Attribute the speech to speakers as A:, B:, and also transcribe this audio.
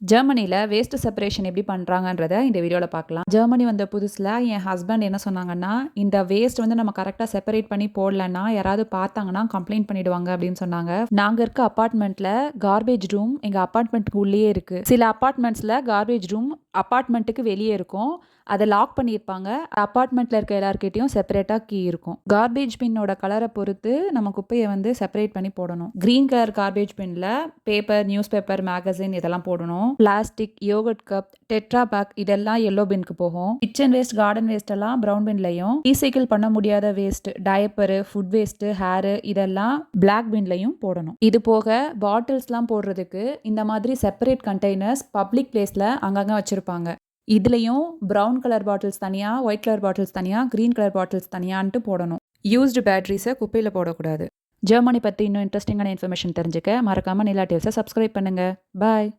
A: ஜெர்மனில waste separation எப்படி பண்றாங்கன்றத இந்த வீடியோல பார்க்கலாம். ஜெர்மனி வந்த புதுசுல என் ஹஸ்பண்ட் என்ன சொன்னாங்கன்னா, இந்த வேஸ்ட் வந்து நம்ம கரெக்ட்டா செப்பரேட் பண்ணி போடலன்னா, யாராவது பார்த்தாங்கன்னா கம்ப்ளைண்ட் பண்ணிடுவாங்க அப்படின்னு சொன்னாங்க. நாங்க இருக்க அபார்ட்மெண்ட்ல கார்பேஜ் ரூம் எங்க அபார்ட்மெண்ட்க்கு உள்ளேயே இருக்கு. சில அபார்ட்மெண்ட்ஸ்ல கார்பேஜ் ரூம் அபார்ட்மெண்ட்டுக்கு வெளியே இருக்கும். அத லாக் பண்ணியிருப்பாங்க. அபார்ட்மெண்ட்ல இருக்க எல்லார்கிட்டயும் செப்பரேட்டா கீ இருக்கும். கார்பேஜ் பின்னோட கலர பொறுத்து நம்ம குப்பைய வந்து செப்பரேட் பண்ணி போடணும். கிரீன் கலர் கார்பேஜ் பின்ல பேப்பர், நியூஸ் பேப்பர், மேகசின் இதெல்லாம் போடணும். Plastic, yogurt cup, tetra pack இதெல்லாம் எல்லோ பின்க்கு போகும். கிச்சன் வேஸ்ட், கார்டன் வேஸ்ட் எல்லாம் பிரவுன் பின்லயும், ரீசைக்கிள் பண்ண முடியாத waste, diaper, food waste, hair இதெல்லாம் பிளாக் பின்லயும் போடணும். இது போக பாட்டில்ஸ்லாம் போடுறதுக்கு இந்த மாதிரி செப்பரேட் கண்டெய்னர்ஸ் பப்ளிக் பிளேஸ்ல அங்கங்க வச்சிருப்பாங்க. இதுலயும் பிரவுன் கலர் பாட்டில்ஸ் தனியா, ஒயிட் கலர் பாட்டில்ஸ் தனியா, கிரீன் கலர் பாட்டில்ஸ் தனியான்ட்டு போடணும். யூஸ்டு பேட்டரிஸை குப்பையில போடக்கூடாது. ஜெர்மனி பத்தி இன்னும் இன்ட்ரெஸ்டிங்கான இன்ஃபர்மேஷன் தெரிஞ்சுக்க மறக்காம நிலா டிவிஸை சப்ஸ்கிரைப் பண்ணுங்க. பாய்.